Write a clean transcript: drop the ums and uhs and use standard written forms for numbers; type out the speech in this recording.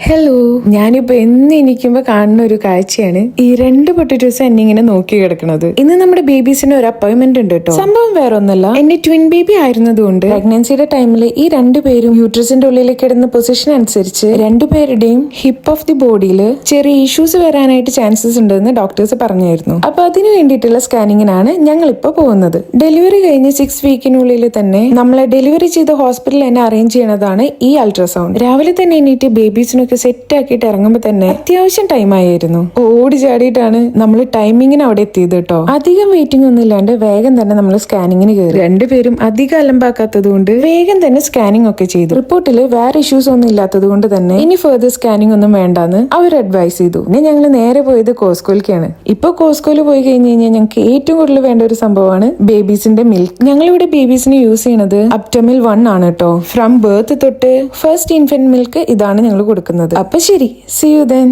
Hello, ഞാനിപ്പോ എന്ന് എണീക്കുമ്പോ കാണുന്ന ഒരു കാഴ്ചയാണ് ഈ 2 പൊട്ടറ്റോസ് എന്നെ ഇങ്ങനെ നോക്കി കിടക്കുന്നത്. ഇന്ന് നമ്മുടെ ബേബീസിന് ഒരു അപ്പോയിന്റ്മെന്റ് ഉണ്ട് കേട്ടോ. സംഭവം വേറെ ഒന്നല്ല, എന്റെ ട്വിൻ ബേബി ആയിരുന്നതുകൊണ്ട് പ്രഗ്നൻസിയുടെ ടൈമിൽ ഈ 2 പേരും യൂട്രസിന്റെ ഉള്ളിലേക്ക് കിടന്ന പൊസിഷൻ അനുസരിച്ച് 2 പേരുടെയും ഹിപ്പ് ഓഫ് ദി ബോഡിയിൽ ചെറിയ ഇഷ്യൂസ് വരാനായിട്ട് ചാൻസസ് ഉണ്ടെന്ന് ഡോക്ടേഴ്സ് പറഞ്ഞായിരുന്നു. അപ്പൊ അതിനു വേണ്ടിയിട്ടുള്ള സ്കാനിങ്ങിനാണ് ഞങ്ങൾ ഇപ്പൊ പോകുന്നത്. ഡെലിവറി കഴിഞ്ഞ് 6 വീക്കിനുള്ളിൽ തന്നെ നമ്മളെ ഡെലിവറി ചെയ്ത ഹോസ്പിറ്റലിൽ തന്നെ അറേഞ്ച് ചെയ്യണതാണ് ഈ അൾട്രാസൗണ്ട്. രാവിലെ തന്നെ എണീറ്റ് ബേബീസിനൊക്കെ സെറ്റ് ആക്കിയിട്ട് ഇറങ്ങുമ്പോൾ തന്നെ അത്യാവശ്യം ടൈം ആയിരുന്നു. ഓടി ചാടിയിട്ടാണ് നമ്മൾ ടൈമിങ്ങിന് അവിടെ എത്തിയത് കേട്ടോ. അധികം വെയിറ്റിംഗ് ഒന്നും ഇല്ലാണ്ട് വേഗം തന്നെ നമ്മൾ സ്കാനിങ്ങിന് കയറി. 2 പേരും അധികം അലമ്പാക്കാത്തത് കൊണ്ട് വേഗം തന്നെ സ്കാനിങ് ഒക്കെ ചെയ്തു. റിപ്പോർട്ടിൽ വേറെ ഇഷ്യൂസ് ഒന്നും ഇല്ലാത്തത് കൊണ്ട് തന്നെ ഇനി ഫെർദർ സ്കാനിങ് ഒന്നും വേണ്ടാന്ന് അവർ അഡ്വൈസ് ചെയ്തു. പിന്നെ ഞങ്ങൾ നേരെ പോയത് കോസ്കോയിലേക്കാണ്. ഇപ്പൊ കോസ്കോയിൽ പോയി കഴിഞ്ഞ് കഴിഞ്ഞാൽ ഞങ്ങൾക്ക് ഏറ്റവും കൂടുതൽ വേണ്ട ഒരു സംഭവമാണ് ബേബീസിന്റെ മിൽക്ക്. ഞങ്ങളിവിടെ ബേബീസിന് യൂസ് ചെയ്യുന്നത് അപ്റ്റമിൽ 1 ആണ് കേട്ടോ. ഫ്രം ബർത്ത് തൊട്ട് ഫസ്റ്റ് ഇൻഫന്റ് മിൽക്ക് ഇതാണ് ഞങ്ങൾ കൊടുക്കുന്നത്. അപ്പൊ ശരി, സീ യു ദെൻ.